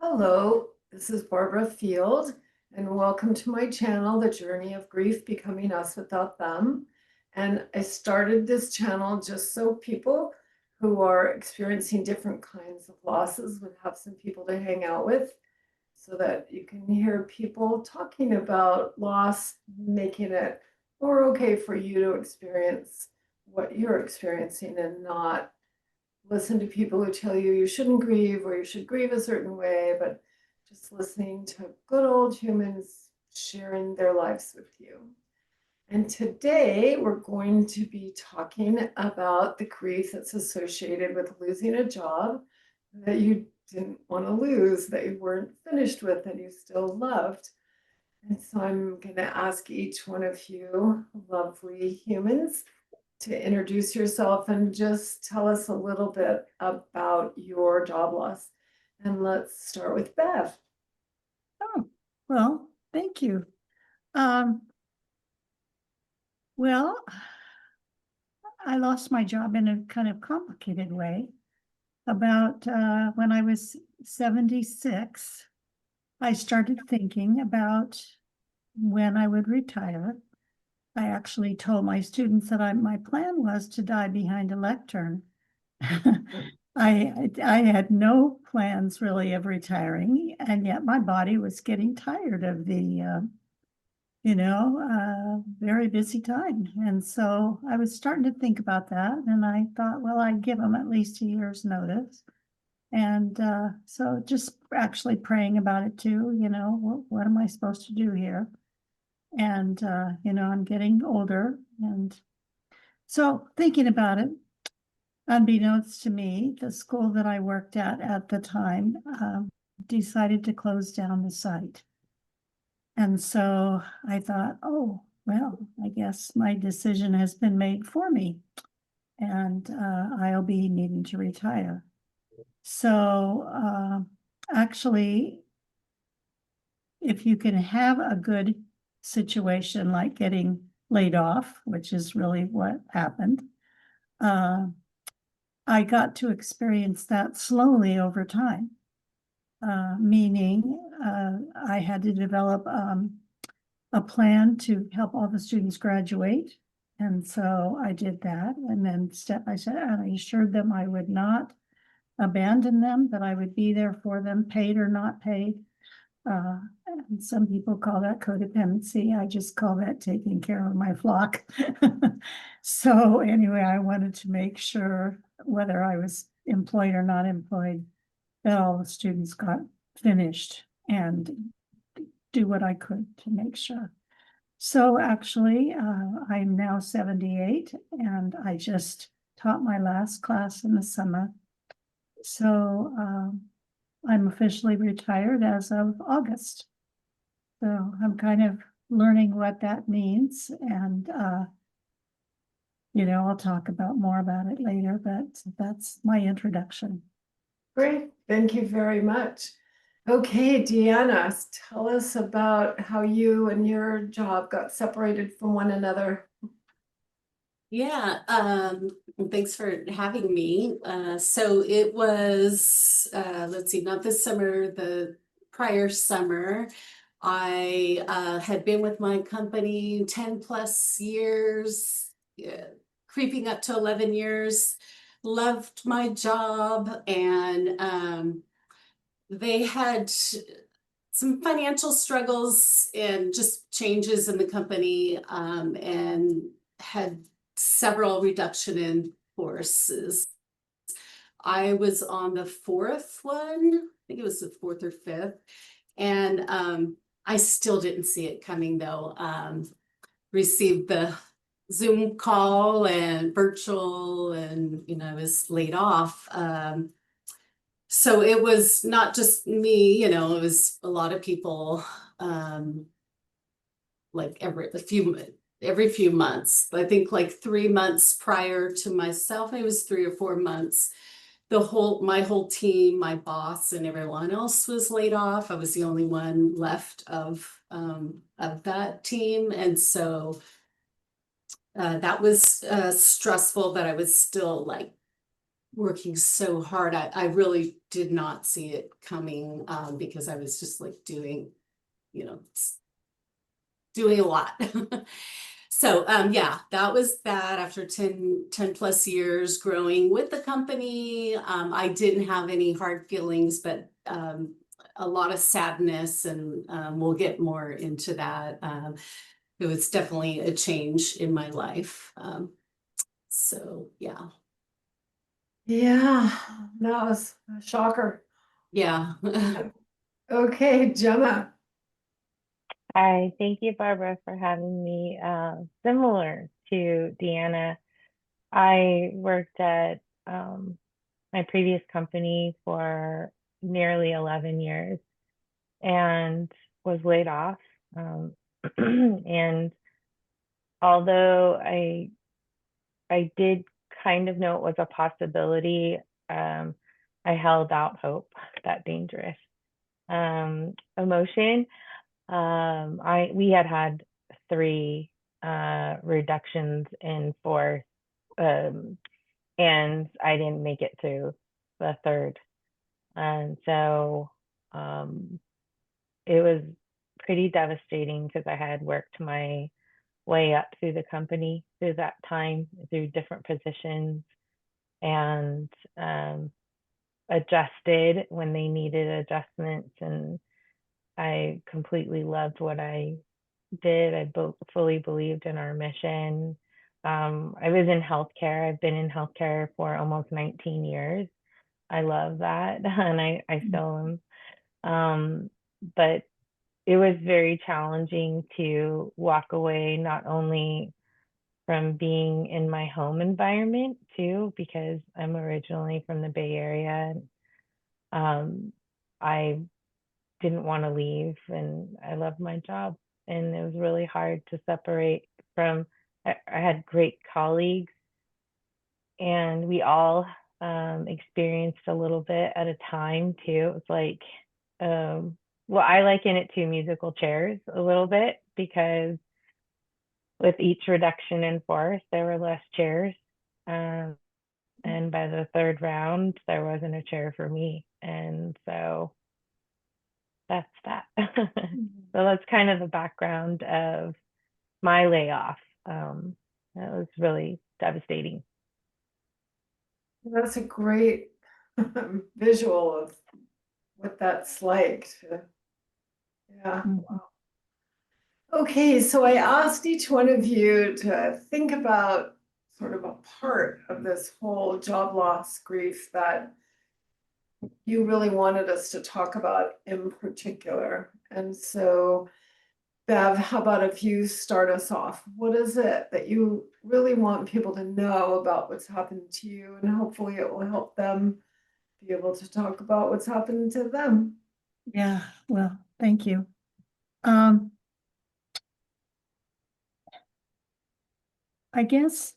Hello, this is Barbara Field, and welcome to my channel, The Journey of Grief, Becoming Us Without Them. And I started this channel just so people who are experiencing different kinds of losses would have some people to hang out with, so that you can hear people talking about loss, making it more okay for you to experience what you're experiencing and not listen to people who tell you you shouldn't grieve or you should grieve a certain way, but just listening to good old humans sharing their lives with you. And today we're going to be talking about the grief that's associated with losing a job that you didn't want to lose, that you weren't finished with, and you still loved. And so I'm going to ask each one of you lovely humans to introduce yourself and just tell us a little bit about your job loss. And let's start with Bev. Oh, well, thank you. Well, I lost my job in a kind of complicated way. About when I was 76, I started thinking about when I would retire. I actually told my students that my plan was to die behind a lectern. I had no plans really of retiring, and yet my body was getting tired of the very busy time. And so I was starting to think about that. And I thought, well, I'd give them at least a year's notice. And so just actually praying about it too, what am I supposed to do here? And, I'm getting older. And so thinking about it, unbeknownst to me, the school that I worked at the time decided to close down the site. And so I thought, oh, well, I guess my decision has been made for me, and I'll be needing to retire. So actually, if you can have a good situation like getting laid off, which is really what happened, I got to experience that slowly over time. Meaning I had to develop a plan to help all the students graduate. And so I did that. And then step by step, and I assured them I would not abandon them, that I would be there for them, paid or not paid. And some people call that codependency. I just call that taking care of my flock. So anyway, I wanted to make sure, whether I was employed or not employed, that all the students got finished and do what I could to make sure. So actually, I'm now 78, and I just taught my last class in the summer. So I'm officially retired as of August. So I'm kind of learning what that means, and I'll talk about more about it later, but that's my introduction. Great, thank you very much. Okay, Deanna, tell us about how you and your job got separated from one another. Yeah, thanks for having me. So it was, let's see, not this summer, the prior summer. I had been with my company 10 plus years, creeping up to 11 years, loved my job, and they had some financial struggles and just changes in the company, and had several reduction in forces. I was on the fourth one, I think it was the fourth or fifth, and I still didn't see it coming though. Received the Zoom call and virtual, and I was laid off. So it was not just me, it was a lot of people, like every few months. I think like 3 months prior to myself, it was 3 or 4 months. My whole team, my boss and everyone else was laid off. I was the only one left of that team. And so that was stressful, but I was still like working so hard. I really did not see it coming, because I was just like doing, you know, doing a lot. So, yeah, that was that after 10 plus years growing with the company. I didn't have any hard feelings, but, a lot of sadness, and, we'll get more into that. It was definitely a change in my life. So yeah. Yeah, that was a shocker. Yeah. Okay, Gemma. Hi, thank you, Barbara, for having me. Similar to Deanna, I worked at my previous company for nearly 11 years and was laid off. And although I did kind of know it was a possibility, I held out hope. That dangerous emotion. We had 3 reductions in force, and I didn't make it to the 3rd. And so it was pretty devastating because I had worked my way up through the company through that time, through different positions, and adjusted when they needed adjustments. And I completely loved what I did. I fully believed in our mission. I was in healthcare. I've been in healthcare for almost 19 years. I love that, and I still am. But it was very challenging to walk away, not only from being in my home environment too, because I'm originally from the Bay Area. I didn't want to leave, and I loved my job, and it was really hard to separate from. I had great colleagues, and we all experienced a little bit at a time too. It was like, well, I liken it to musical chairs a little bit, because with each reduction in force, there were less chairs. And by the 3rd round, there wasn't a chair for me. And so that's that. So that's kind of the background of my layoff. That was really devastating. That's a great visual of what that's like. Yeah. Wow. Okay, so I asked each one of you to think about sort of a part of this whole job loss grief that you really wanted us to talk about in particular. And so, Bev, how about if you start us off? What is it that you really want people to know about what's happened to you? And hopefully it will help them be able to talk about what's happened to them. Yeah, well, thank you. I guess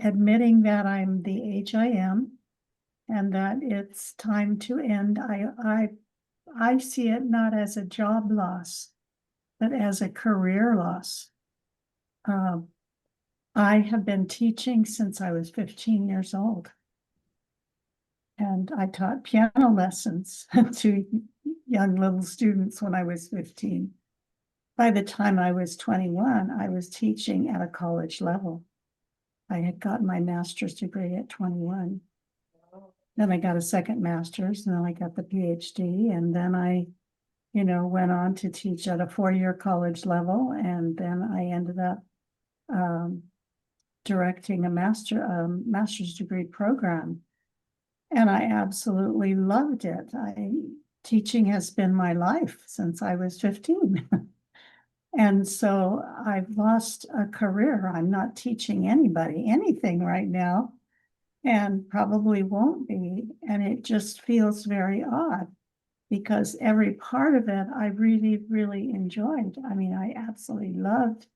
admitting that I'm the age I am and that it's time to end, I see it not as a job loss, but as a career loss. I have been teaching since I was 15 years old. And I taught piano lessons to young little students when I was 15. By the time I was 21, I was teaching at a college level. I had gotten my master's degree at 21. Then I got a second master's, and then I got the PhD, and then I, went on to teach at a 4-year college level, and then I ended up directing a master's degree program, and I absolutely loved it. Teaching has been my life since I was 15. And so I've lost a career. I'm not teaching anybody anything right now, and probably won't be. And it just feels very odd because every part of it I really, really enjoyed. I mean, I absolutely loved.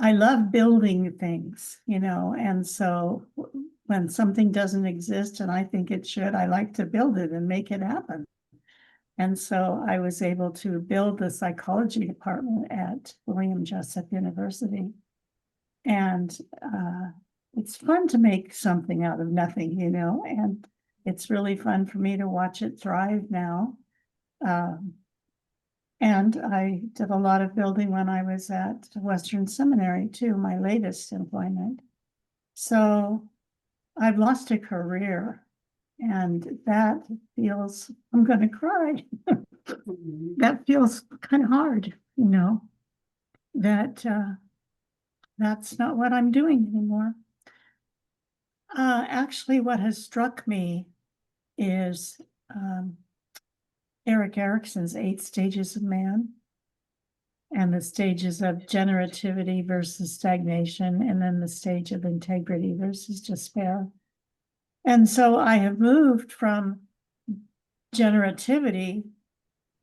I love building things, and so when something doesn't exist and I think it should, I like to build it and make it happen. And so I was able to build the psychology department at William Jessup University. And it's fun to make something out of nothing, you know, and it's really fun for me to watch it thrive now. And I did a lot of building when I was at Western Seminary too, my latest employment. So I've lost a career, and that feels, I'm going to cry. That feels kind of hard, you know, that that's not what I'm doing anymore. Actually, what has struck me is Eric Erickson's 8 Stages of Man, and the stages of generativity versus stagnation, and then the stage of integrity versus despair. And so I have moved from generativity,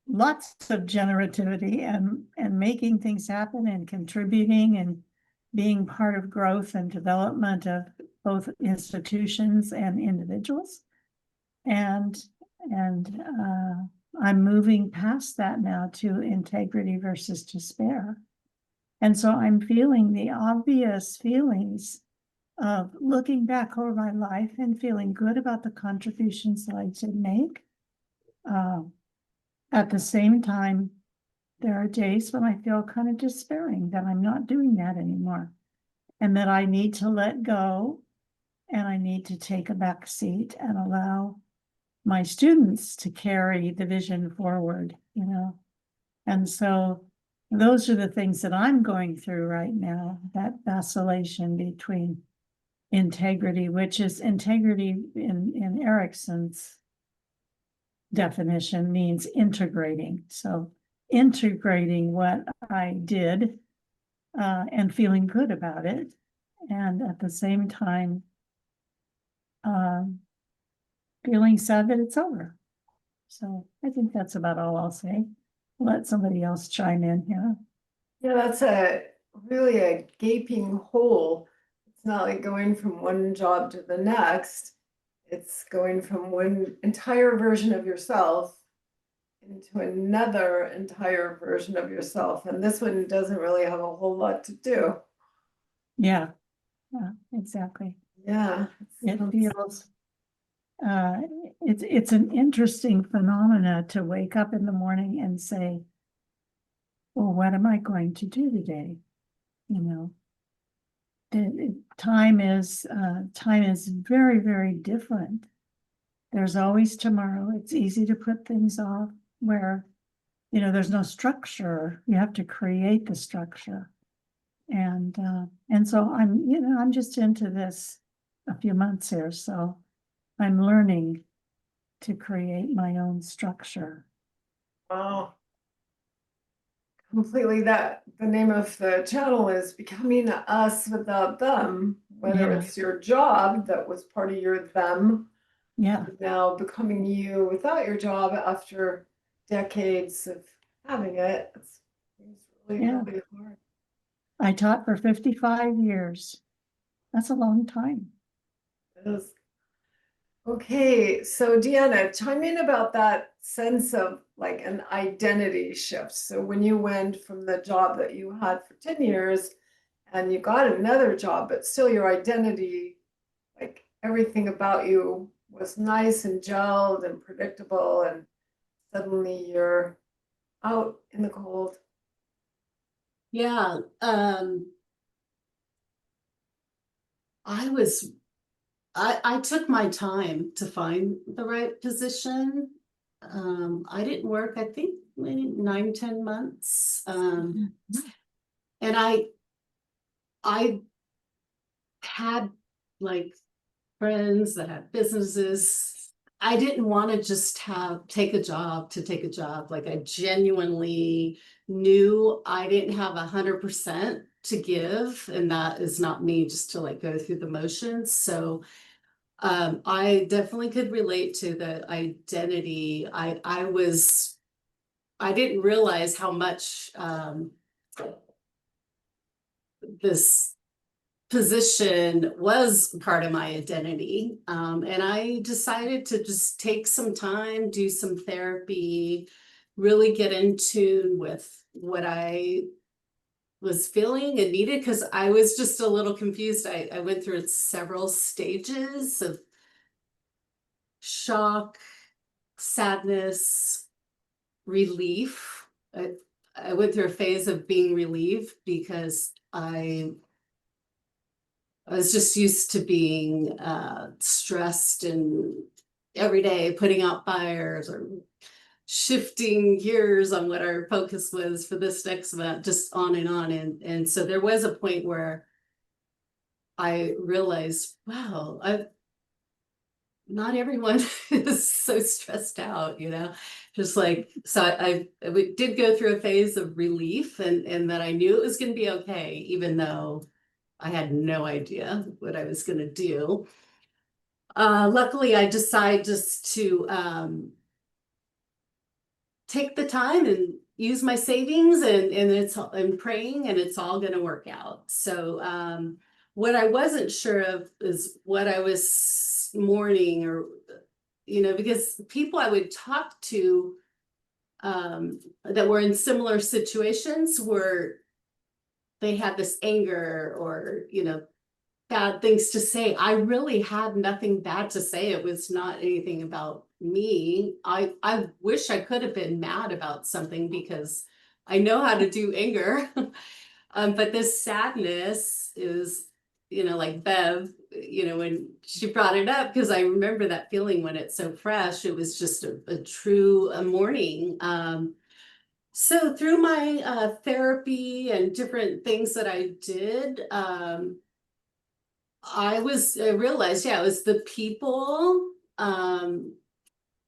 lots of generativity, and making things happen and contributing and being part of growth and development of both institutions and individuals. And I'm moving past that now to integrity versus despair. And so I'm feeling the obvious feelings of looking back over my life and feeling good about the contributions that I did make. At the same time, there are days when I feel kind of despairing that I'm not doing that anymore, and that I need to let go, and I need to take a back seat and allow my students to carry the vision forward, you know. And so those are the things that I'm going through right now, that vacillation between integrity, which is integrity in Erickson's definition means integrating. So integrating what I did and feeling good about it, and at the same time feeling sad that it's over. So I think that's about all I'll say. Let somebody else chime in here. Yeah, that's really a gaping hole. It's not like going from one job to the next. It's going from one entire version of yourself into another entire version of yourself. And this one doesn't really have a whole lot to do. Yeah, exactly. Yeah. It feels it's an interesting phenomena to wake up in the morning and say, well, what am I going to do today? You know, time is very, very different. There's always tomorrow. It's easy to put things off where, you know, there's no structure. You have to create the structure. And so I'm just into this a few months here. So I'm learning to create my own structure. Wow. Completely. That the name of the channel is Becoming Us Without Them, whether Yeah. it's your job that was part of your them, Yeah. now becoming you without your job after decades of having it. It's really, Yeah. really hard. I taught for 55 years. That's a long time. It is. Okay, so Deanna, chime in about that sense of like an identity shift. So when you went from the job that you had for 10 years and you got another job, but still your identity, like everything about you was nice and gelled and predictable, and suddenly you're out in the cold. Yeah, I took my time to find the right position. I didn't work, I think, maybe 9-10 months. And I had like friends that had businesses. I didn't want to just take a job to take a job. Like, I genuinely knew I didn't have 100% to give, and that is not me just to like go through the motions. So I definitely could relate to the identity. I didn't realize how much this position was part of my identity. And I decided to just take some time, do some therapy, really get in tune with what I was feeling and needed, because I was just a little confused. I went through several stages of shock, sadness, relief. I went through a phase of being relieved because I was just used to being stressed and every day putting out fires or shifting gears on what our focus was for this next event, just on and on. And so there was a point where I realized, wow, not everyone is so stressed out, just like, so I did go through a phase of relief, and that I knew it was going to be okay, even though I had no idea what I was going to do. Luckily, I decided just to take the time and use my savings, and praying, and it's all going to work out. So what I wasn't sure of is what I was mourning, or because people I would talk to that were in similar situations were, they had this anger or bad things to say. I really had nothing bad to say. It was not anything about me. I wish I could have been mad about something, because I know how to do anger. But this sadness is, like Bev, when she brought it up, because I remember that feeling when it's so fresh. It was just a true mourning. So through my therapy and different things that I did, I realized, it was the people.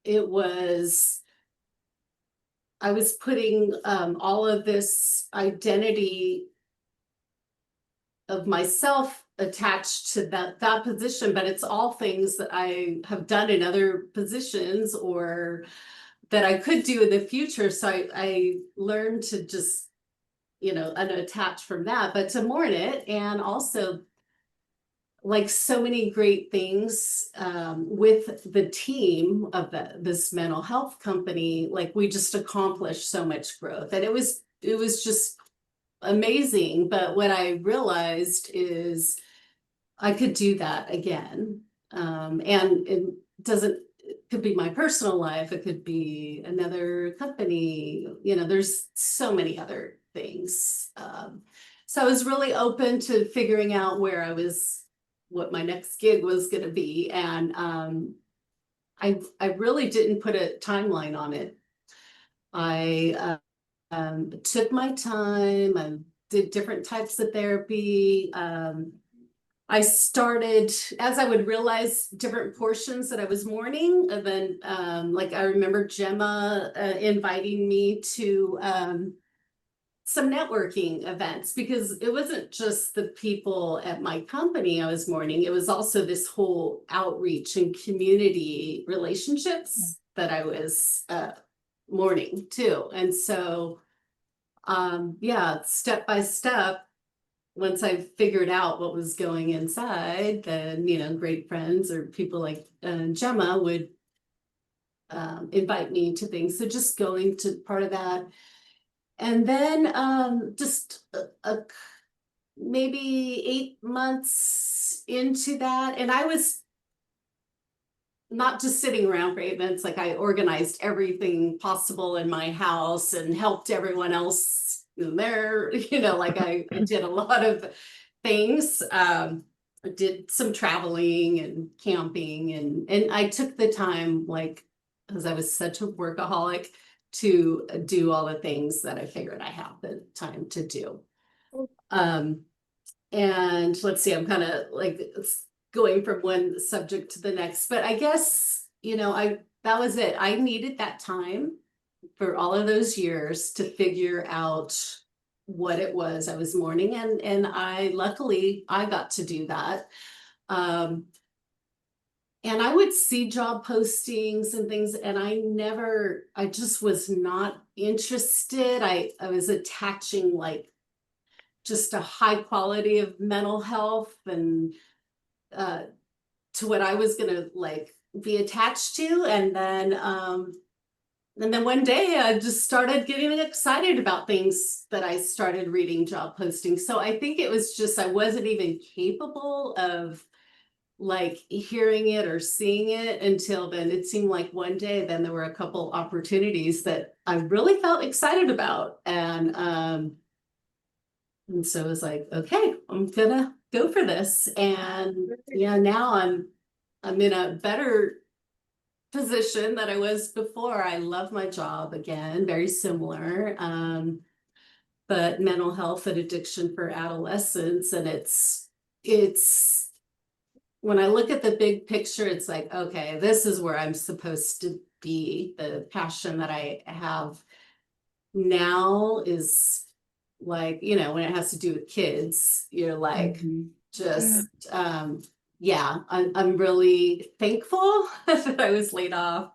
It was, I was putting all of this identity of myself attached to that position, but it's all things that I have done in other positions or that I could do in the future. So I learned to just, unattach from that, but to mourn it. And also, like so many great things with the team of this mental health company, like we just accomplished so much growth, and it was just amazing. But what I realized is I could do that again. And it could be my personal life, it could be another company, there's so many other things. So I was really open to figuring out what my next gig was going to be. And I really didn't put a timeline on it. I took my time. I did different types of therapy. I started, as I would realize different portions that I was mourning, and then like I remember Gemma inviting me to some networking events, because it wasn't just the people at my company I was mourning, it was also this whole outreach and community relationships that I was mourning too. And so step by step, once I figured out what was going inside, then great friends or people like Gemma would invite me to things. So just going to part of that. And then just maybe 8 months into that, and I was not just sitting around for 8 months, like I organized everything possible in my house and helped everyone else in there, like I did a lot of things. I did some traveling and camping, and I took the time, like, because I was such a workaholic, to do all the things that I figured I have the time to do. And let's see, I'm kind of like going from one subject to the next, but I guess, that was it. I needed that time for all of those years to figure out what it was I was mourning. And luckily I got to do that. And I would see job postings and things, and I just was not interested. I was attaching like just a high quality of mental health and to what I was gonna like be attached to. And then And then one day I just started getting excited about things that I started reading job postings. So I think it was just, I wasn't even capable of like hearing it or seeing it until then. It seemed like one day, then there were a couple opportunities that I really felt excited about. And so it was like, okay, I'm gonna go for this. And yeah, now I'm in a better position that I was before. I love my job again, very similar. But mental health and addiction for adolescents. And it's when I look at the big picture, it's like, okay, this is where I'm supposed to be. The passion that I have now is like, when it has to do with kids, you're like, just, yeah, I'm really thankful that I was laid off.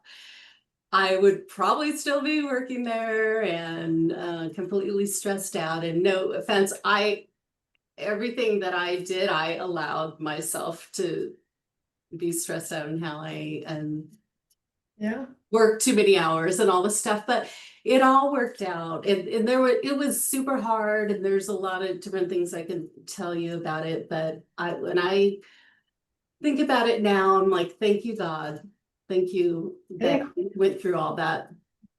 I would probably still be working there and completely stressed out. And no offense, everything that I did, I allowed myself to be stressed out and how I Yeah. worked too many hours and all this stuff, but it all worked out. And it was super hard, and there's a lot of different things I can tell you about it. But when I think about it now, I'm like, thank you, God. Thank you that Yeah. I went through all that.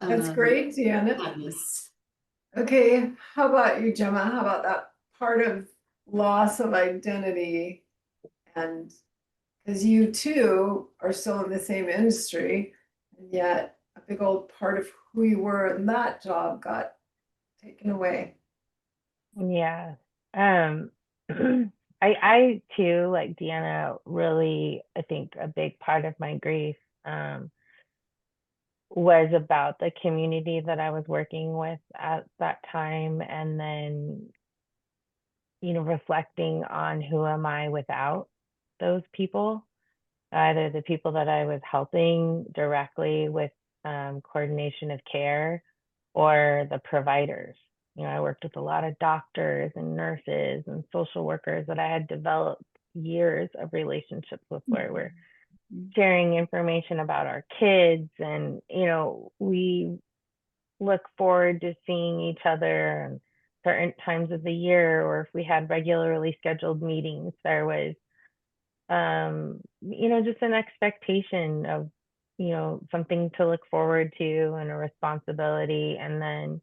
That's great, Deanna. Sadness. Okay, how about you, Gemma? How about that part of loss of identity? And because you too are still in the same industry, and yet a big old part of who you were in that job got taken away. Yeah. Um, I too, like Deanna, really, I think a big part of my grief was about the community that I was working with at that time. And then, reflecting on who am I without those people, either the people that I was helping directly with coordination of care or the providers. I worked with a lot of doctors and nurses and social workers that I had developed years of relationships with, where we're sharing information about our kids, and we look forward to seeing each other and certain times of the year, or if we had regularly scheduled meetings, there was just an expectation of something to look forward to and a responsibility. And then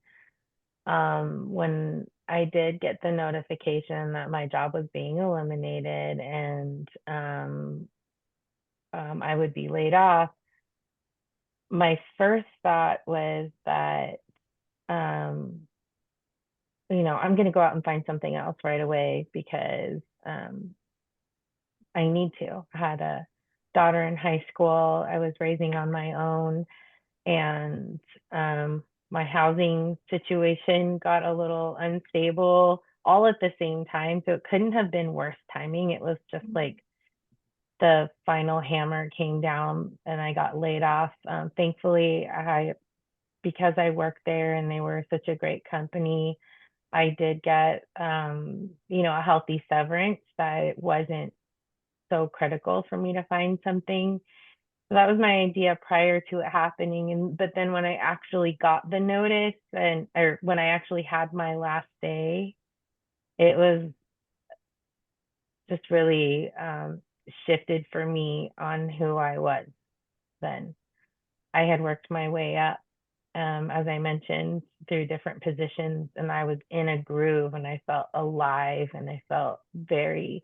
when I did get the notification that my job was being eliminated, and I would be laid off, my first thought was that I'm going to go out and find something else right away, because I need to. I had a daughter in high school I was raising on my own, and my housing situation got a little unstable all at the same time. So it couldn't have been worse timing. It was just like the final hammer came down and I got laid off. Thankfully, because I worked there and they were such a great company, I did get, a healthy severance that it wasn't so critical for me to find something. So that was my idea prior to it happening. But then when I actually got the notice, or when I actually had my last day, it was just really shifted for me on who I was then. I had worked my way up, as I mentioned, through different positions, and I was in a groove, and I felt alive, and I felt very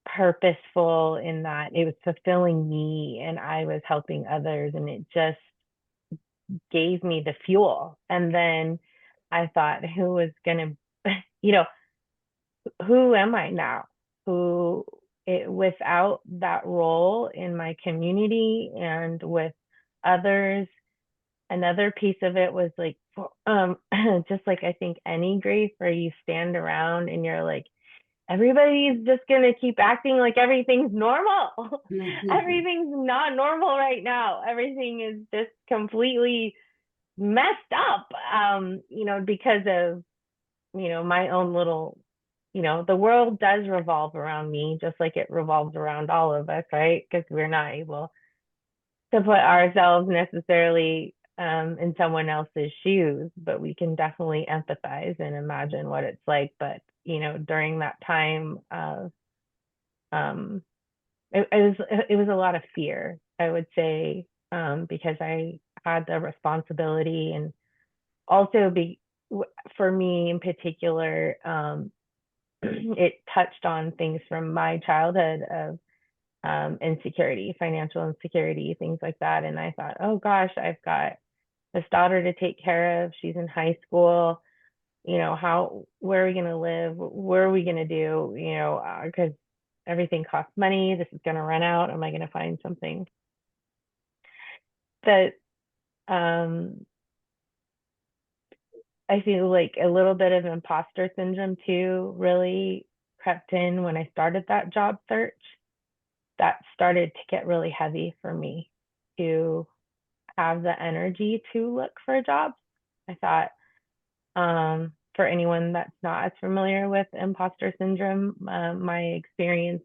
purposeful in that it was fulfilling me and I was helping others, and it just gave me the fuel. And then I thought, who was going to, who am I now? Without that role in my community and with others. Another piece of it was like, just like I think any grief, where you stand around and you're like, everybody's just going to keep acting like everything's normal. Everything's not normal right now. Everything is just completely messed up, because of, my own little, the world does revolve around me, just like it revolves around all of us, right? Because we're not able to put ourselves necessarily in someone else's shoes, but we can definitely empathize and imagine what it's like. But during that time of it was a lot of fear, I would say, because I had the responsibility, and also for me in particular, it touched on things from my childhood of insecurity, financial insecurity, things like that. And I thought, oh gosh, I've got this daughter to take care of. She's in high school. Where are we going to live? What are we going to do? Because everything costs money. This is going to run out. Am I going to find something that I feel like a little bit of imposter syndrome too really crept in when I started that job search. That started to get really heavy for me to have the energy to look for a job. I thought, for anyone that's not as familiar with imposter syndrome, my experience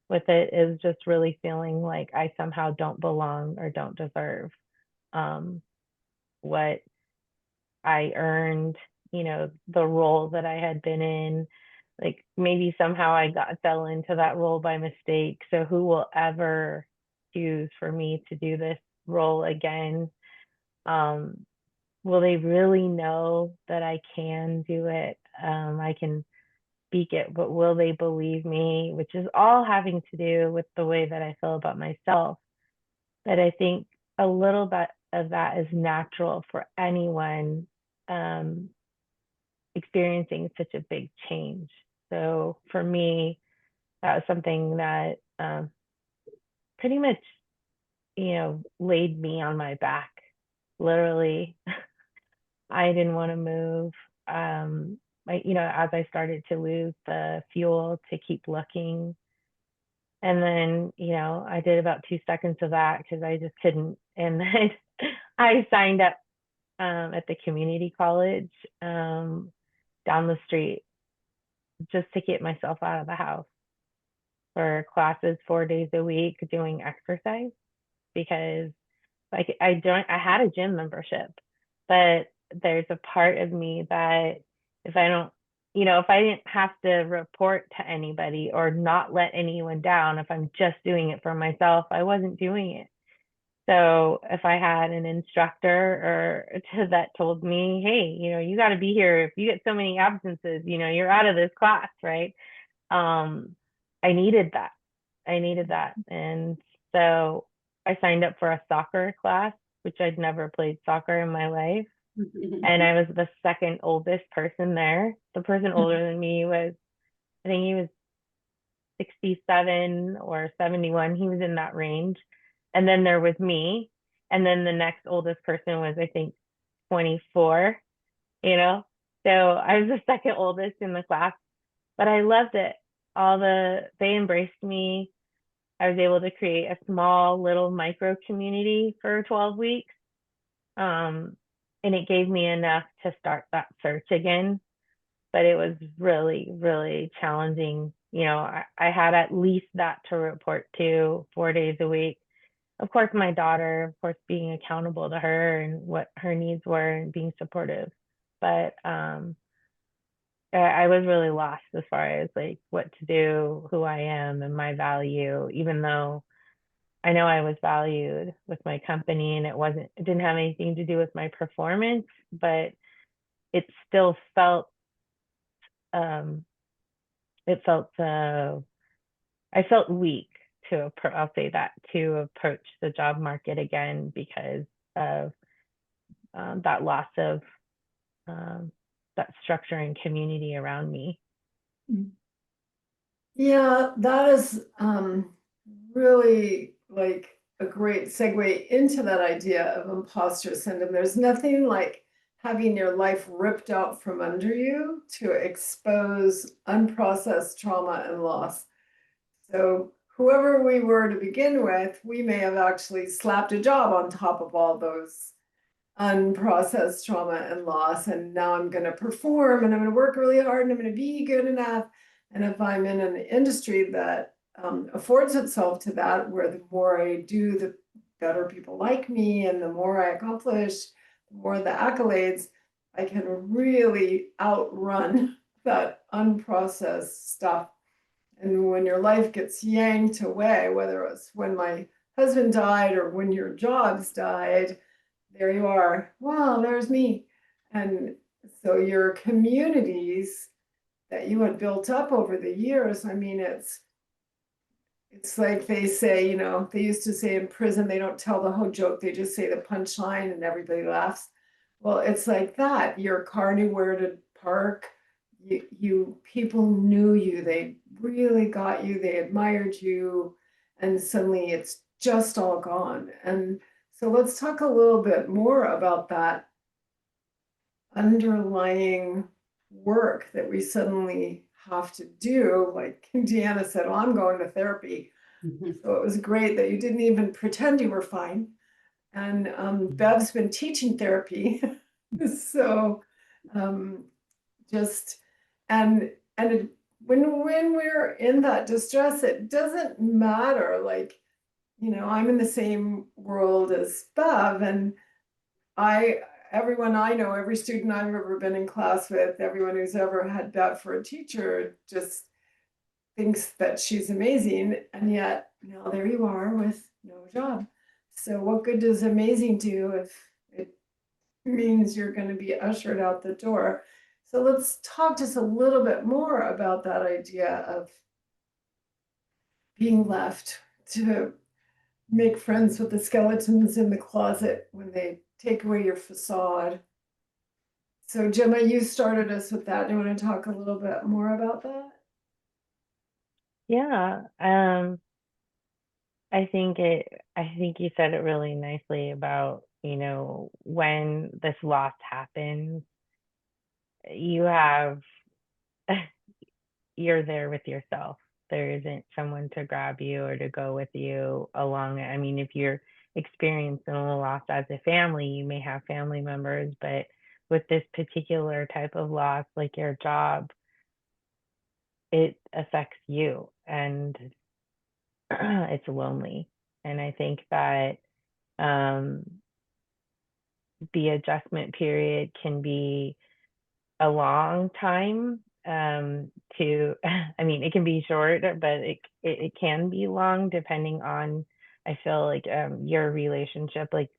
with it is just really feeling like I somehow don't belong or don't deserve what I earned, the role that I had been in. Like maybe somehow I fell into that role by mistake. So who will ever choose for me to do this role again? Will they really know that I can do it? I can speak it, but will they believe me? Which is all having to do with the way that I feel about myself. But I think a little bit of that is natural for anyone experiencing such a big change. So for me, that was something that pretty much, laid me on my back, literally. I didn't want to move. As I started to lose the fuel to keep looking. And then, I did about 2 seconds of that because I just couldn't. And then I signed up at the community college down the street just to get myself out of the house for classes 4 days a week doing exercise, because I had a gym membership, but there's a part of me that if I didn't have to report to anybody or not let anyone down, if I'm just doing it for myself, I wasn't doing it. So if I had an instructor that told me, hey, you got to be here. If you get so many absences, you're out of this class, right? I needed that. And so I signed up for a soccer class, which I'd never played soccer in my life. And I was the second oldest person there. The person older than me I think he was 67 or 71. He was in that range. And then there was me. And then the next oldest person was, I think, 24, So I was the second oldest in the class, but I loved it. They embraced me. I was able to create a small little micro community for 12 weeks. And it gave me enough to start that search again. But it was really, really challenging. I had at least that to report to 4 days a week. Of course, my daughter, of course, being accountable to her and what her needs were and being supportive. But I was really lost as far as like what to do, who I am and my value, even though I know I was valued with my company and it didn't have anything to do with my performance, but it still felt, I felt weak I'll say that, to approach the job market again because of that loss of that structure and community around me. Yeah, that is really like a great segue into that idea of imposter syndrome. There's nothing like having your life ripped out from under you to expose unprocessed trauma and loss. So whoever we were to begin with, we may have actually slapped a job on top of all those unprocessed trauma and loss. And now I'm going to perform and I'm going to work really hard and I'm going to be good enough. And if I'm in an industry that affords itself to that, where the more I do, better people like me and the more I accomplish, the more the accolades, I can really outrun that unprocessed stuff. And when your life gets yanked away, whether it's when my husband died or when your jobs died, there you are. Wow, there's me. And so your communities that you had built up over the years, I mean, it's like they say, they used to say in prison, they don't tell the whole joke, they just say the punchline and everybody laughs. Well, it's like that. Your car knew where to park. People knew you. They really got you. They admired you. And suddenly it's just all gone. And so let's talk a little bit more about that underlying work that we suddenly have to do. Like Deanna said, well, I'm going to therapy. So it was great that you didn't even pretend you were fine. And Bev's been teaching therapy. So just, and when we're in that distress, it doesn't matter. Like, I'm in the same world as Bev, and everyone I know, every student I've ever been in class with, everyone who's ever had Bev for a teacher just thinks that she's amazing. And yet now there you are with no job. So what good does amazing do if it means you're going to be ushered out the door? So let's talk just a little bit more about that idea of being left to make friends with the skeletons in the closet when they take away your facade. So Gemma, you started us with that. Do you want to talk a little bit more about that? Yeah. I think you said it really nicely about, when this loss happens, you have, you're there with yourself. There isn't someone to grab you or to go with you along it. I mean, if you're experiencing a loss as a family, you may have family members, but with this particular type of loss, like your job, it affects you and it's lonely. And I think that the adjustment period can be a long time to I mean, it can be short, but it can be long depending on, I feel like, your relationship. Like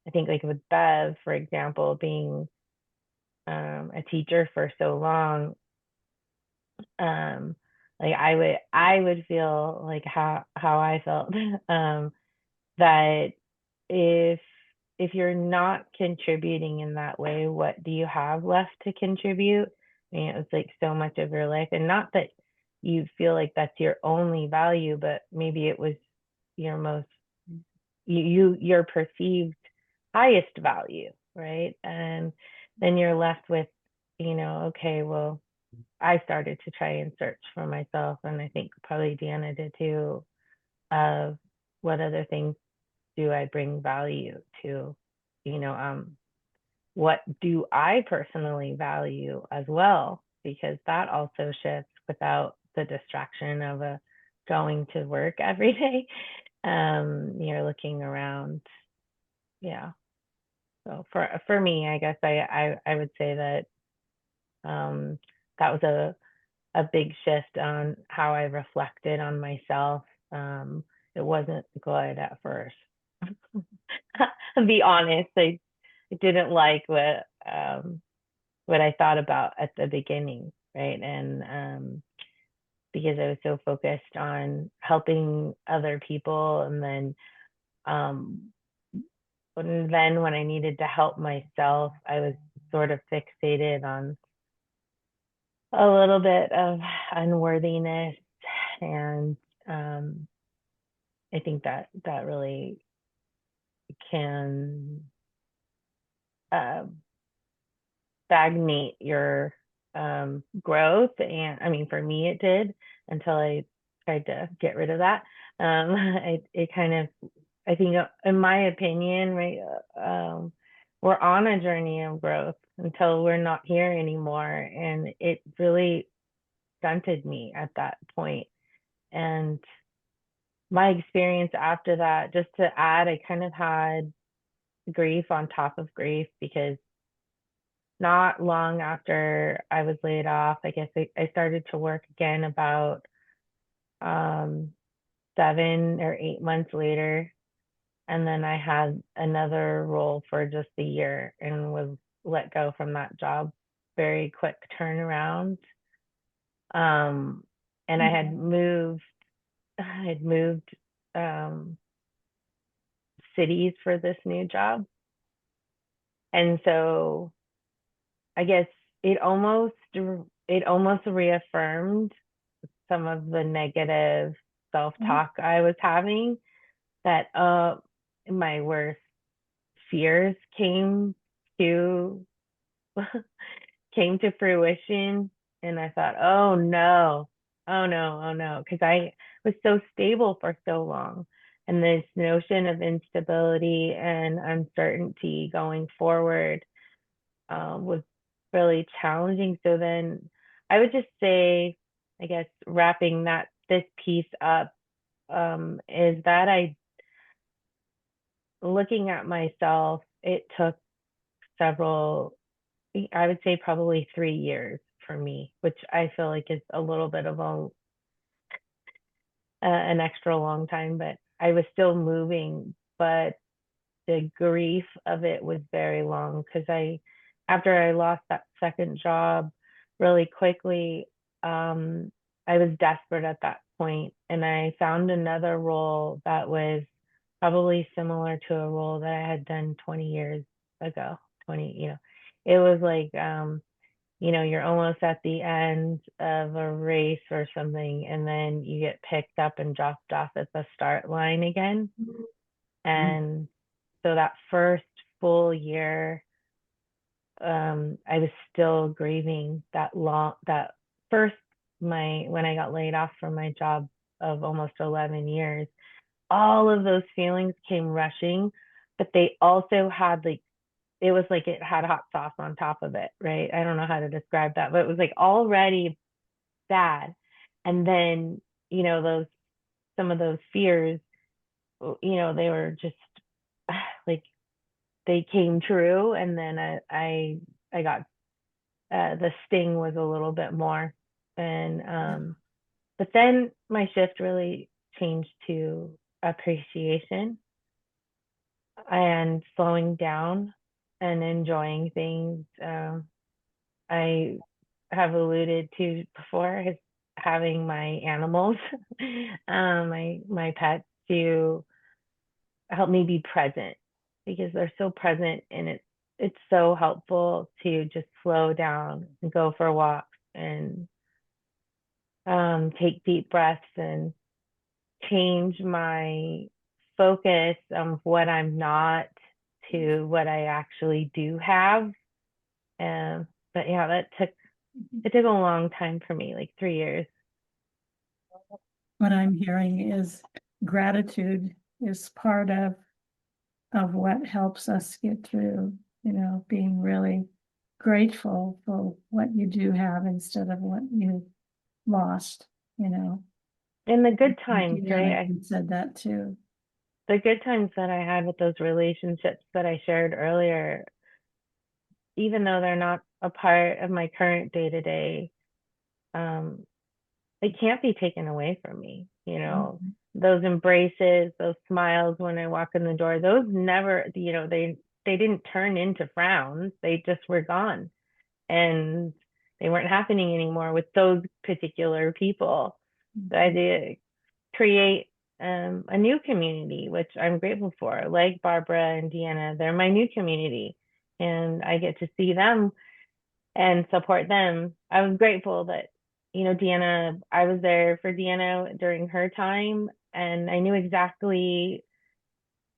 I think like with Bev, for example, being a teacher for so long, like I would feel like how I felt that if you're not contributing in that way, what do you have left to contribute? I mean, it's like so much of your life, and not that you feel like that's your only value, but maybe it was your most your perceived highest value, right? And then you're left with, okay, well, I started to try and search for myself, and I think probably Deanna did too, of what other things do I bring value to? What do I personally value as well? Because that also shifts without the distraction of going to work every day. You're looking around. Yeah. So for me, I guess I would say that that was a big shift on how I reflected on myself. It wasn't good at first. I'll be honest, I didn't like what I thought about at the beginning, right? And because I was so focused on helping other people, and then when I needed to help myself, I was sort of fixated on a little bit of unworthiness, and I think that really can stagnate your growth. And I mean, for me, it did, until I tried to get rid of that. It kind of, I think, in my opinion, right, we're on a journey of growth until we're not here anymore. And it really stunted me at that point. And my experience after that, just to add, I kind of had grief on top of grief, because not long after I was laid off, I guess I started to work again about 7 or 8 months later. And then I had another role for just a year and was let go from that job. Very quick turnaround. And I had moved cities for this new job. And so I guess it almost reaffirmed some of the negative self-talk I was having, that my worst fears to came to fruition. And I thought, oh no, oh no, oh no, because I was so stable for so long. And this notion of instability and uncertainty going forward was really challenging. So then I would just say, I guess, wrapping this piece up, is that looking at myself, it took several, I would say probably 3 years for me, which I feel like is a little bit of an extra long time, but I was still moving. But the grief of it was very long, because after I lost that second job really quickly, I was desperate at that point, and I found another role that was probably similar to a role that I had done 20 years ago. 20, it was like, you're almost at the end of a race or something, and then you get picked up and dropped off at the start line again. And so that first full year, I was still grieving that first, when I got laid off from my job of almost 11 years, all of those feelings came rushing, but they also had it was like it had hot sauce on top of it, right? I don't know how to describe that, but it was like already bad. And then, some of those fears, they were just like, they came true. And then I got, the sting was a little bit more. And, but then my shift really changed to appreciation and slowing down and enjoying things. I have alluded to before, is having my animals, my pets, to help me be present, because they're so present, and it's so helpful to just slow down and go for walks and take deep breaths and change my focus of what I'm not to what I actually do have. But yeah, it took a long time for me, like 3 years. What I'm hearing is gratitude is part of what helps us get through, being really grateful for what you do have instead of what you lost, And the good times, Deanna right? said that too. The good times that I had with those relationships that I shared earlier, even though they're not a part of my current day-to-day, they can't be taken away from me. Those embraces, those smiles when I walk in the door, those never, they didn't turn into frowns. They just were gone, and they weren't happening anymore with those particular people. So I did create a new community, which I'm grateful for, like Barbara and Deanna. They're my new community, and I get to see them and support them. I was grateful that, Deanna, I was there for Deanna during her time, and I knew exactly,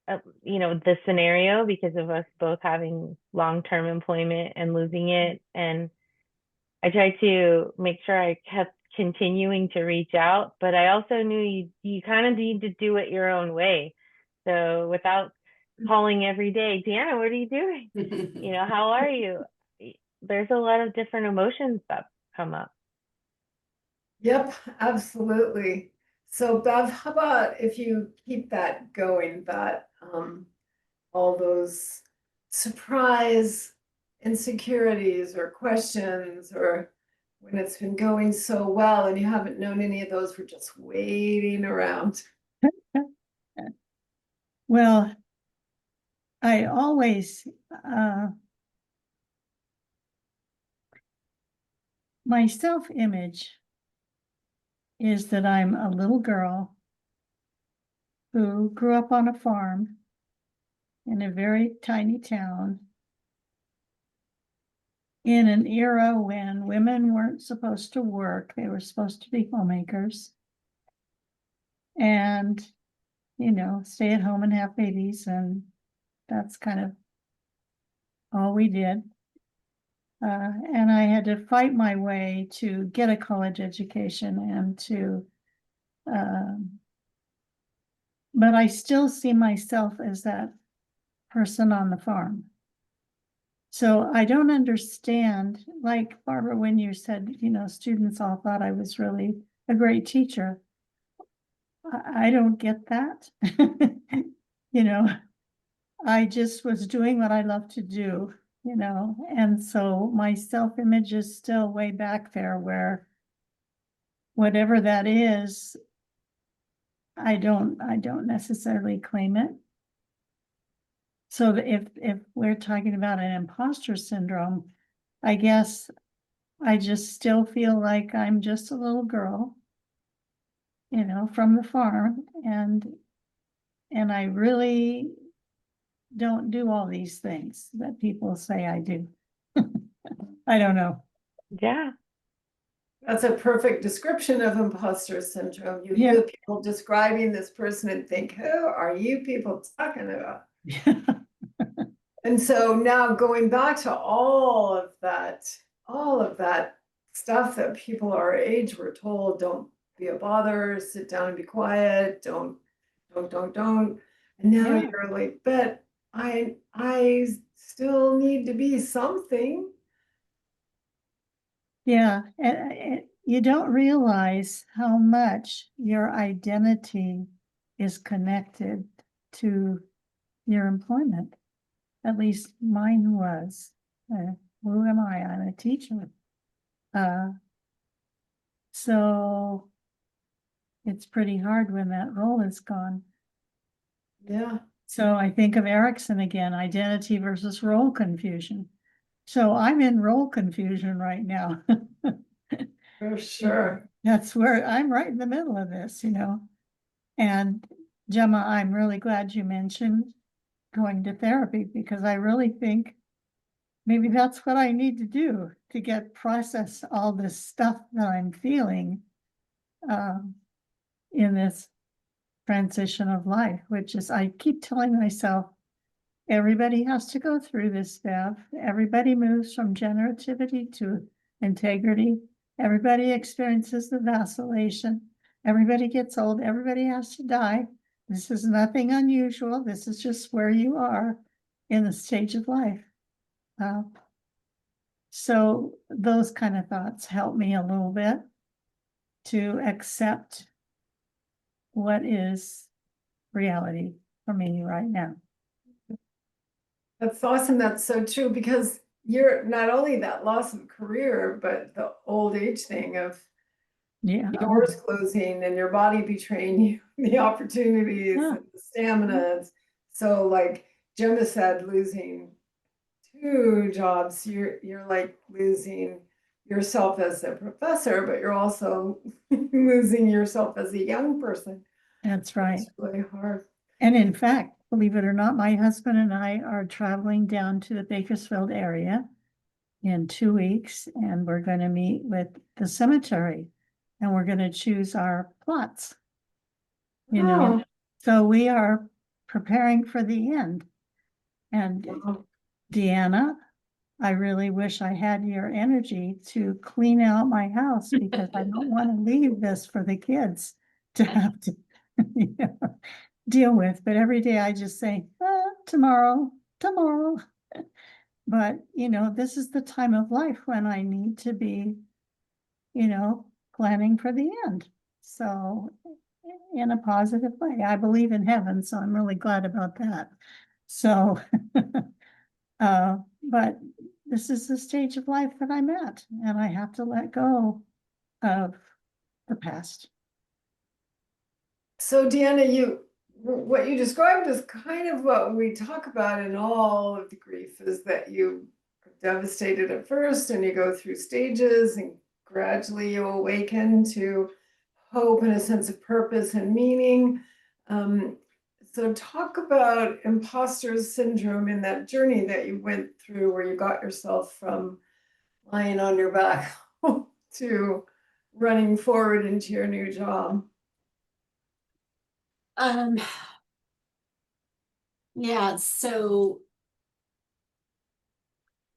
the scenario, because of us both having long-term employment and losing it. And I tried to make sure I kept continuing to reach out, but I also knew you kind of need to do it your own way. So without calling every day, Deanna, what are you doing? How are you? There's a lot of different emotions that come up. Yep, absolutely. So Bev, how about if you keep that going, that all those surprise insecurities or questions, or when it's been going so well and you haven't known any of those, we're just waiting around. Well, I always, my self-image is that I'm a little girl who grew up on a farm in a very tiny town in an era when women weren't supposed to work. They were supposed to be homemakers and, stay at home and have babies. And that's kind of all we did. And I had to fight my way to get a college education and but I still see myself as that person on the farm. So I don't understand, like Barbara, when you said, students all thought I was really a great teacher. I don't get that. I just was doing what I love to do, and so my self-image is still way back there where whatever that is, I don't necessarily claim it. So if we're talking about an imposter syndrome, I guess I just still feel like I'm just a little girl, from the farm, and I really don't do all these things that people say I do. I don't know. Yeah. That's a perfect description of imposter syndrome. You Yeah. hear people describing this person and think, who are you people talking about? And so now going back to all of that stuff that people our age were told, don't be a bother, sit down and be quiet, don't. And now Yeah. you're like, but I still need to be something. Yeah, and you don't realize how much your identity is connected to your employment. At least mine was. Who am I? I'm a teacher. So it's pretty hard when that role is gone. Yeah. So I think of Erickson again, identity versus role confusion. So I'm in role confusion right now. For sure. That's where I'm right in the middle of this, And Gemma, I'm really glad you mentioned going to therapy because I really think maybe that's what I need to do to process all this stuff that I'm feeling in this transition of life, which is, I keep telling myself, everybody has to go through this stuff. Everybody moves from generativity to integrity. Everybody experiences the vacillation. Everybody gets old. Everybody has to die. This is nothing unusual. This is just where you are in the stage of life. So those kind of thoughts help me a little bit to accept what is reality for me right now. That's awesome. That's so true because you're not only that loss of career, but the old age thing of doors closing and your body betraying you, the opportunities and the stamina. So like Gemma said, losing 2 jobs, you're like losing yourself as a professor, but you're also losing yourself as a young person. That's right. It's really hard. And in fact, believe it or not, my husband and I are traveling down to the Bakersfield area in 2 weeks, and we're going to meet with the cemetery, and we're going to choose our plots. So we are preparing for the end. And Deanna, I really wish I had your energy to clean out my house because I don't want to leave this for the kids to have to deal with. But every day I just say, tomorrow. But, this is the time of life when I need to be, planning for the end. So in a positive way. I believe in heaven, so I'm really glad about that. So, but this is the stage of life that I'm at, and I have to let go of the past. So Deanna, what you described is kind of what we talk about in all of the grief, is that you are devastated at first and you go through stages and gradually you awaken to hope and a sense of purpose and meaning. So talk about imposter syndrome in that journey that you went through, where you got yourself from lying on your back to running forward into your new job. Yeah, so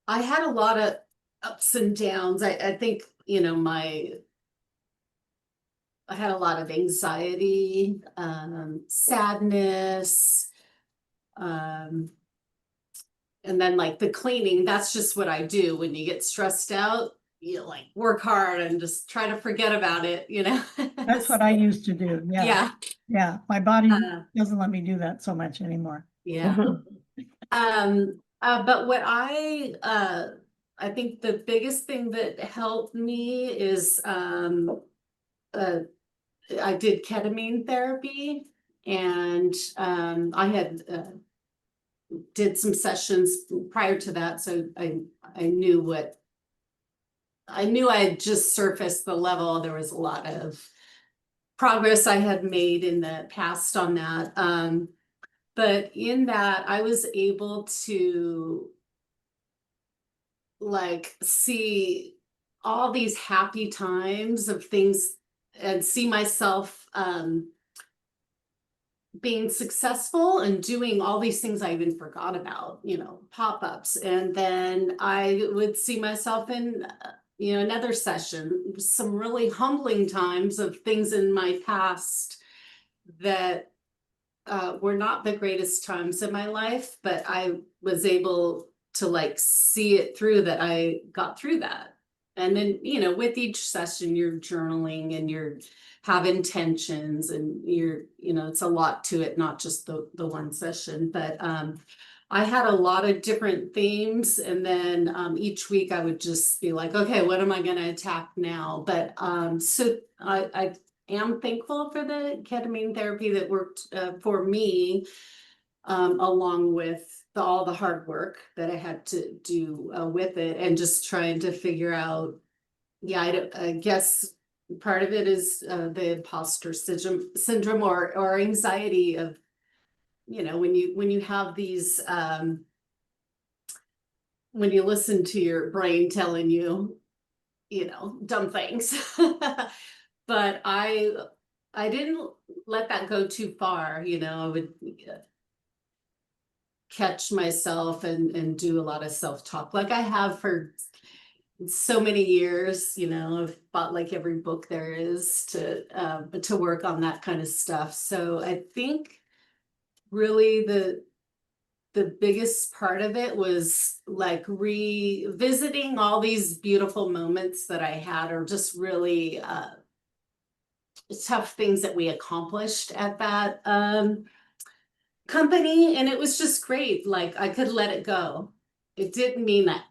I had a lot of ups and downs. I think, I had a lot of anxiety, sadness, and then like the cleaning, that's just what I do when you get stressed out. You like work hard and just try to forget about it, That's what I used to do. Yeah. Yeah. Yeah. My body doesn't let me do that so much anymore. Yeah. But what I think the biggest thing that helped me is, I did ketamine therapy, and, I had, did some sessions prior to that. So I knew I had just surfaced the level. There was a lot of progress I had made in the past on that. But in that, I was able to like see all these happy times of things and see myself being successful and doing all these things I even forgot about, pop-ups. And then I would see myself in, another session, some really humbling times of things in my past that were not the greatest times in my life, but I was able to like see it through, that I got through that. And then, with each session, you're journaling and you're have intentions, and it's a lot to it, not just the one session. But I had a lot of different themes, and then each week I would just be like, okay, what am I going to attack now? But so I am thankful for the ketamine therapy that worked for me, along with all the hard work that I had to do with it, and just trying to figure out, I guess part of it is the imposter syndrome or anxiety of, when you have these, when you listen to your brain telling you, dumb things. But I didn't let that go too far. I would catch myself and do a lot of self-talk, like I have for so many years. I've bought like every book there is to work on that kind of stuff. So I think really the biggest part of it was like revisiting all these beautiful moments that I had, or just really tough things that we accomplished at that company. And it was just great. Like I could let it go. It didn't mean that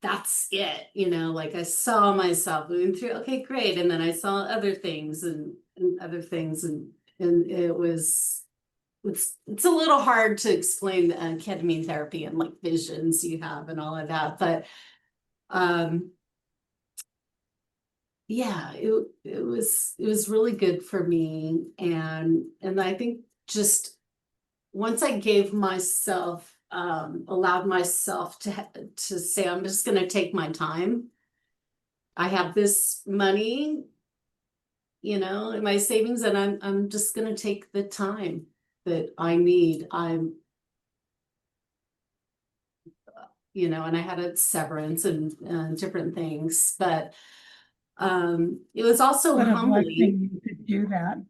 that's it, like I saw myself moving through, okay, great. And then I saw other things and other things. And it's a little hard to explain ketamine therapy and like visions you have and all of that. But yeah, it was really good for me. And I think just once I gave myself, allowed myself to say, I'm just going to take my time. I have this money, in my savings, and I'm just going to take the time that I need. And I had a severance and different things, but it was also What a humbling. blessing you could do that.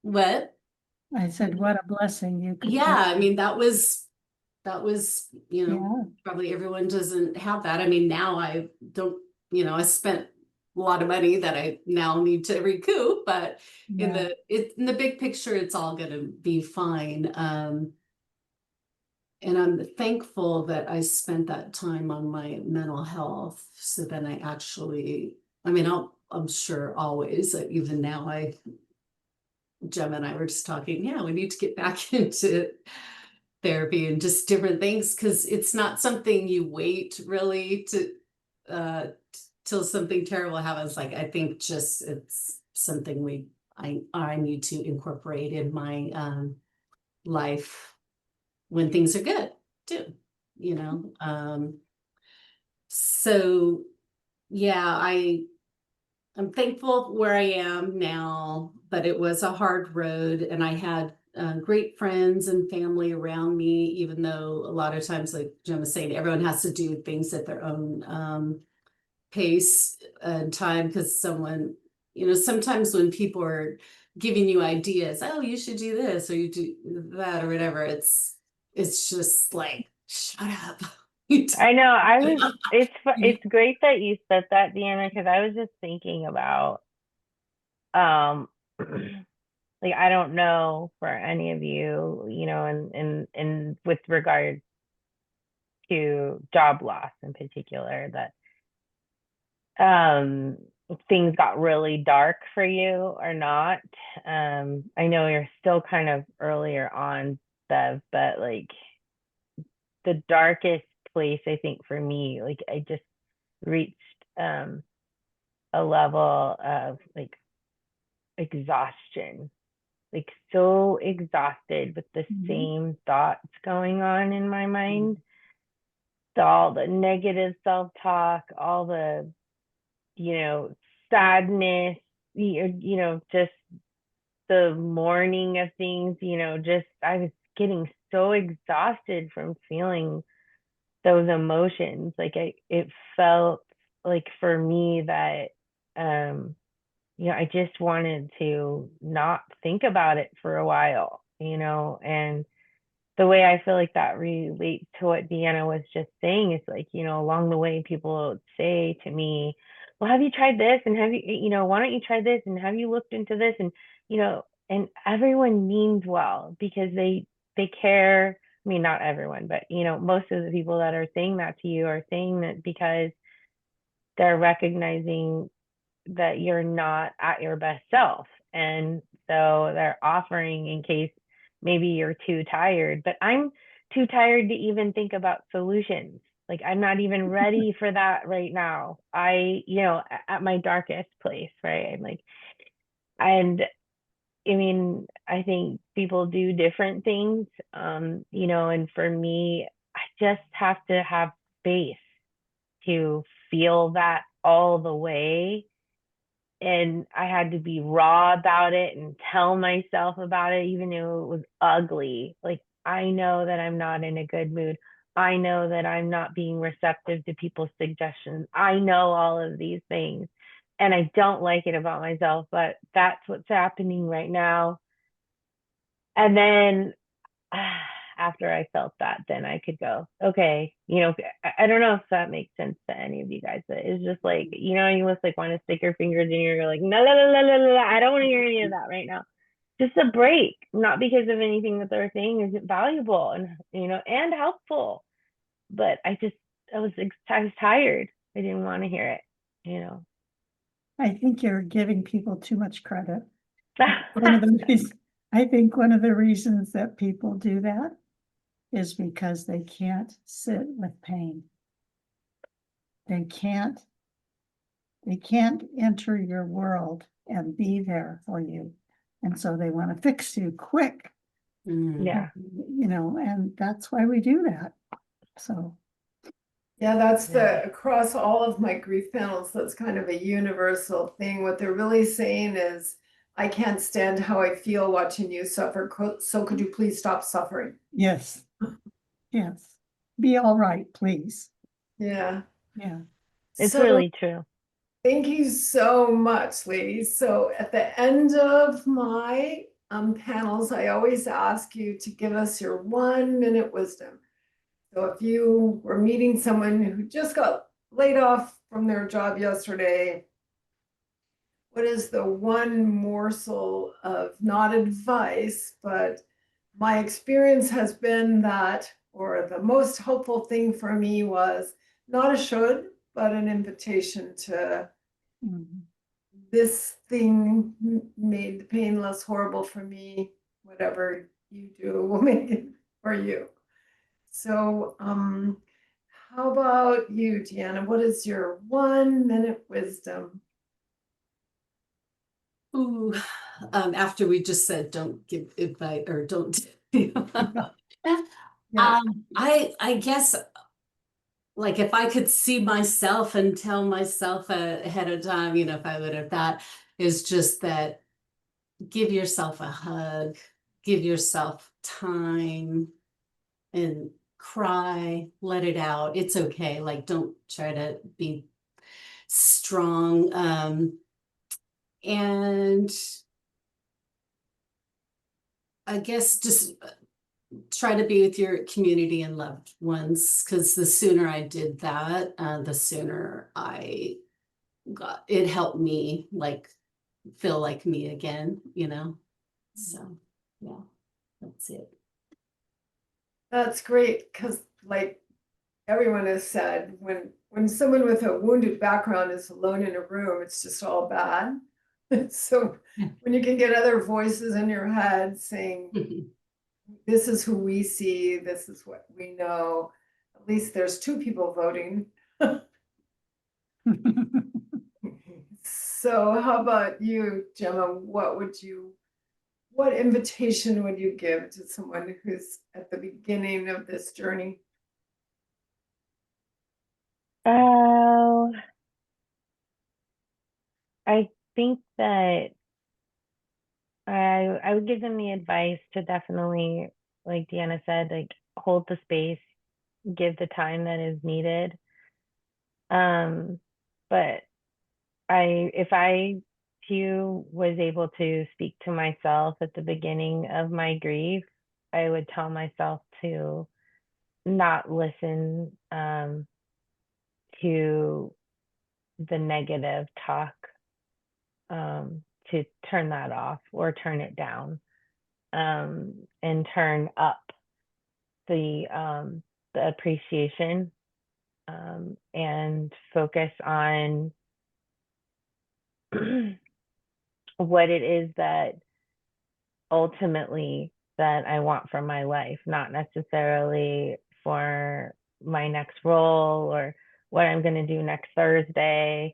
What? I said, what a blessing you could do. Yeah, I mean, that was, Yeah. probably everyone doesn't have that. I mean, now I don't, I spent lot of money that I now need to recoup, but Yeah. in the big picture, it's all gonna be fine. And I'm thankful that I spent that time on my mental health. So then I actually, I mean, I'm sure always, like even now, Gemma and I were just talking, yeah, we need to get back into therapy and just different things, because it's not something you wait really to, till something terrible happens. Like, I think just it's something I need to incorporate in my, life when things are good too, you know? So yeah, I'm thankful where I am now, but it was a hard road, and I had great friends and family around me, even though a lot of times, like Jim was saying, everyone has to do things at their own pace and time, because someone, you know, sometimes when people are giving you ideas, oh, you should do this or you do that or whatever, it's just like, shut up. I know. It's great that you said that, Deanna, because I was just thinking about like, I don't know for any of you, you know, and with regard to job loss in particular, that things got really dark for you or not. I know you're still kind of earlier on, Bev, but like the darkest place, I think, for me, like I just reached a level of like exhaustion, like so exhausted with the same thoughts going on in my mind. All the negative self-talk, all the, you know, sadness, you know, just the mourning of things, you know, just I was getting so exhausted from feeling those emotions. Like it felt like for me that you know, I just wanted to not think about it for a while, you know, and the way I feel like that relates to what Deanna was just saying is like, you know, along the way, people say to me, well, have you tried this? And have you, you know, why don't you try this? And have you looked into this? And, you know, and everyone means well because they care. I mean, not everyone, but, you know, most of the people that are saying that to you are saying that because they're recognizing that you're not at your best self. And so they're offering in case maybe you're too tired, but I'm too tired to even think about solutions. Like I'm not even ready for that right now. You know, at my darkest place, right? I'm like, and I mean, I think people do different things, you know, and for me, I just have to have space to feel that all the way, and I had to be raw about it and tell myself about it, even though it was ugly. Like, I know that I'm not in a good mood. I know that I'm not being receptive to people's suggestions. I know all of these things, and I don't like it about myself, but that's what's happening right now. And then after I felt that, then I could go, okay, you know, I don't know if that makes sense to any of you guys, but it's just like, you know, you must like want to stick your fingers in your, like, no, no, no, no, no, no, I don't want to hear any of that right now. Just a break, not because of anything that they're saying isn't valuable and, you know, and helpful, but I was tired. I didn't want to hear it, you know. I think you're giving people too much credit. I think one of the reasons that people do that is because they can't sit with pain. They can't enter your world and be there for you. And so they want to fix you quick. Yeah. You know, and that's why we do that. So. Yeah, that's across all of my grief panels, that's kind of a universal thing. What they're really saying is, I can't stand how I feel watching you suffer, so could you please stop suffering? Yes. Yes. Be all right, please. Yeah. Yeah. It's So really true. thank you so much, ladies. So at the end of my panels, I always ask you to give us your 1-minute wisdom. So if you were meeting someone who just got laid off from their job yesterday, what is the one morsel of not advice, but my experience has been that, or the most helpful thing for me was not a should, but an invitation to Mhm. this thing made the pain less horrible for me. Whatever you do will make it for you. So, how about you, Deanna? What is your 1 minute wisdom? Ooh, after we just said, don't give advice or don't. Yeah. I guess like if I could see myself and tell myself ahead of time, if I would have that, is just that give yourself a hug, give yourself time and cry, let it out. It's okay. Like, don't try to be strong. And I guess just try to be with your community and loved ones, because the sooner I did that, the sooner I got it helped me like feel like me again, So yeah, that's it. That's great because, like everyone has said, when someone with a wounded background is alone in a room, it's just all bad. So when you can get other voices in your head saying, this is who we see, this is what we know, at least there's two people voting. So how about you, Gemma? What invitation would you give to someone who's at the beginning of this journey? Oh, I think that I would give them the advice to definitely, like Deanna said, like hold the space, give the time that is needed. But if I too was able to speak to myself at the beginning of my grief, I would tell myself to not listen to the negative talk, to turn that off or turn it down, and turn up the appreciation, and focus on what it is that ultimately that I want from my life, not necessarily for my next role or what I'm going to do next Thursday,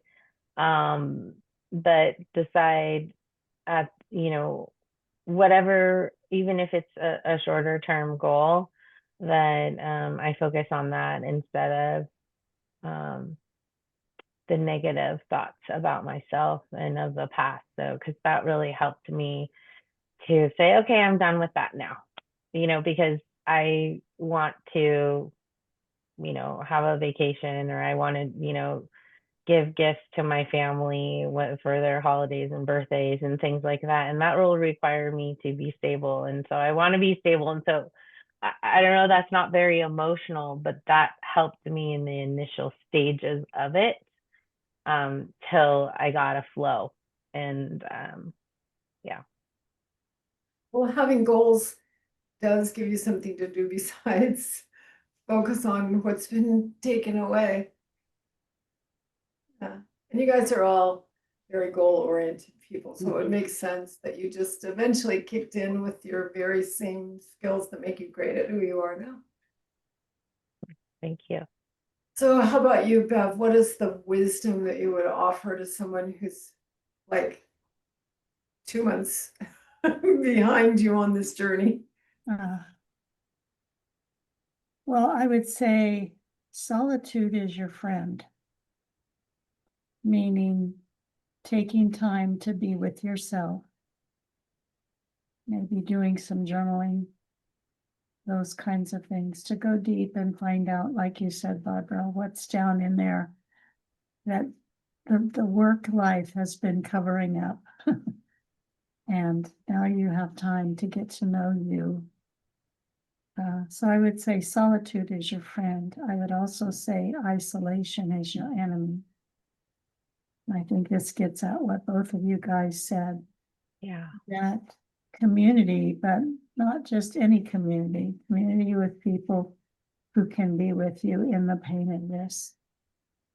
but decide at, whatever, even if it's a shorter term goal, that I focus on that instead of the negative thoughts about myself and of the past. So, because that really helped me to say, okay, I'm done with that now, because I want to, have a vacation, or I want to, give gifts to my family for their holidays and birthdays and things like that. And that will require me to be stable. And so I want to be stable. And so I don't know, that's not very emotional, but that helped me in the initial stages of it, till I got a flow. And yeah. Well, having goals does give you something to do besides focus on what's been taken away. Yeah. And you guys are all very goal-oriented people, so it makes sense that you just eventually kicked in with your very same skills that make you great at who you are now. Thank you. So how about you, Bev? What is the wisdom that you would offer to someone who's like 2 months behind you on this journey? Well, I would say solitude is your friend, meaning taking time to be with yourself, maybe doing some journaling, those kinds of things, to go deep and find out, like you said, Barbara, what's down in there that the work life has been covering up. And now you have time to get to know you. So I would say solitude is your friend. I would also say isolation is your enemy. I think this gets at what both of you guys said, Yeah. that community, but not just any community, community with people who can be with you in the pain of this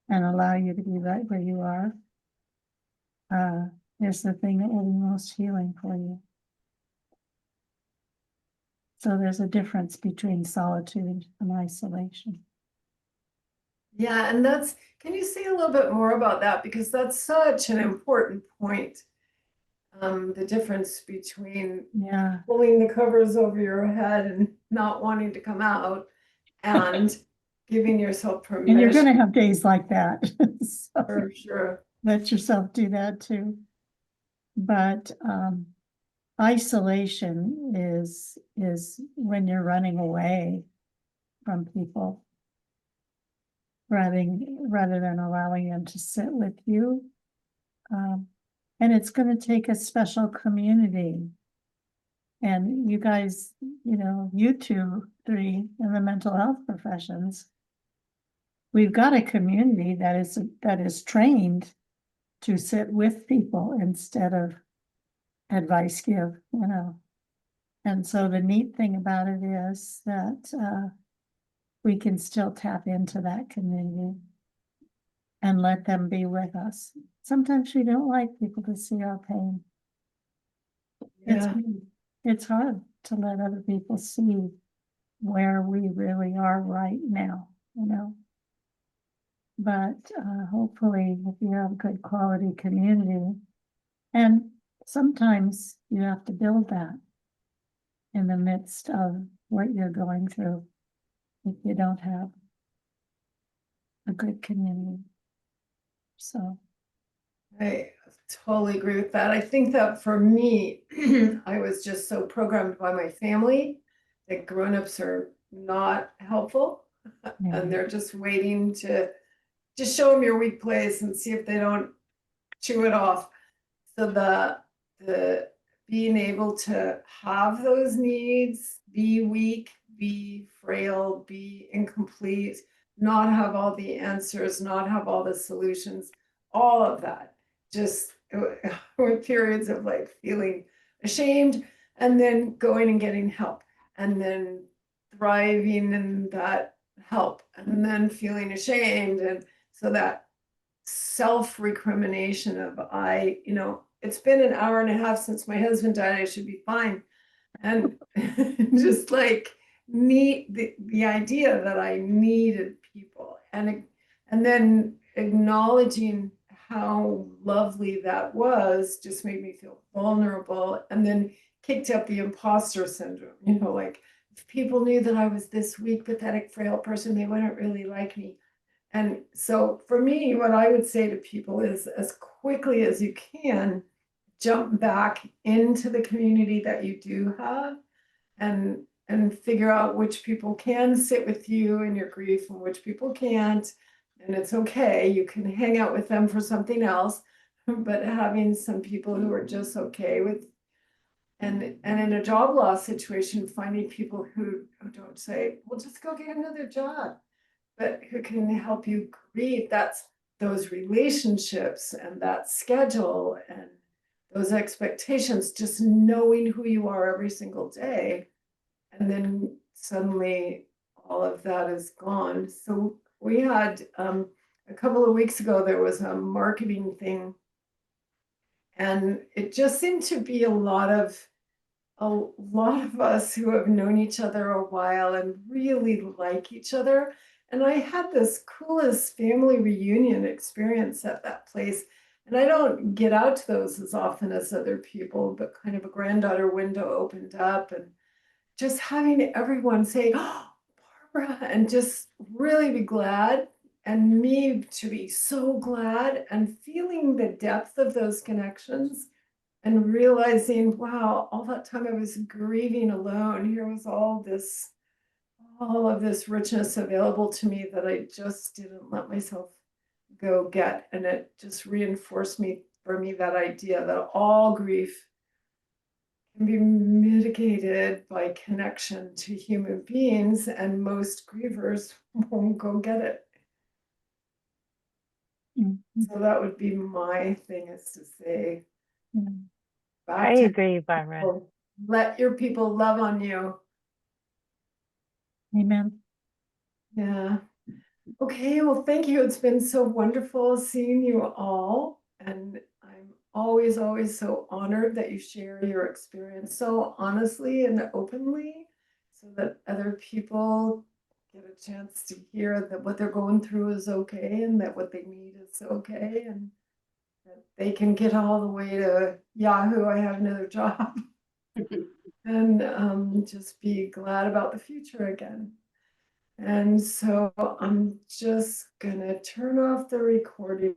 and allow you to be right where you are. Is the thing that will be most healing for you. So there's a difference between solitude and isolation. Yeah, and can you say a little bit more about that? Because that's such an important point. The difference between Yeah. pulling the covers over your head and not wanting to come out and giving yourself permission. And you're going to have days like that. So For sure. let yourself do that too. But isolation is when you're running away from people rather than allowing them to sit with you. And it's going to take a special community. And you guys, you 2, 3 in the mental health professions, we've got a community that is trained to sit with people instead of advice give, And so the neat thing about it is that we can still tap into that community and let them be with us. Sometimes we don't like people to see our pain. Yeah. It's hard to let other people see where we really are right now, But hopefully, if you have a good quality community, and sometimes you have to build that in the midst of what you're going through if you don't have a good community. So I totally agree with that. I think that for me, I was just so programmed by my family that grown-ups are not helpful. yeah. And they're just waiting to just show them your weak place and see if they don't chew it off. So the being able to have those needs, be weak, be frail, be incomplete, not have all the answers, not have all the solutions, all of that, just with periods of like feeling ashamed and then going and getting help and then thriving in that help and then feeling ashamed. And so that self-recrimination of it's been an hour and a half since my husband died, I should be fine. And just like the idea that I needed people and then acknowledging how lovely that was just made me feel vulnerable and then kicked up the imposter syndrome, like if people knew that I was this weak, pathetic, frail person, they wouldn't really like me. And so for me, what I would say to people is as quickly as you can, jump back into the community that you do have and figure out which people can sit with you in your grief and which people can't. And it's okay, you can hang out with them for something else, but having some people who are just okay with, and in a job loss situation, finding people who don't say, well, just go get another job, but who can help you grieve. That's those relationships and that schedule and those expectations, just knowing who you are every single day. And then suddenly all of that is gone. So we had a couple of weeks ago, there was a marketing thing. And it just seemed to be a lot of us who have known each other a while and really like each other. And I had this coolest family reunion experience at that place. And I don't get out to those as often as other people, but kind of a granddaughter window opened up and just having everyone say, oh, Barbara, and just really be glad. And me to be so glad and feeling the depth of those connections and realizing, wow, all that time I was grieving alone, here was all of this richness available to me that I just didn't let myself go get. And it just reinforced for me that idea that all grief can be mitigated by connection to human beings, and most grievers won't go get it. Mm, So that would be my thing, is to say, yeah. back I to agree, Barbara. people. Let your people love on you. Amen. Yeah. Okay, well, thank you. It's been so wonderful seeing you all. And I'm always, always so honored that you share your experience so honestly and openly, so that other people get a chance to hear that what they're going through is okay, and that what they need is okay, and that they can get all the way to Yahoo, I have another job, and just be glad about the future again. And so I'm just gonna turn off the recording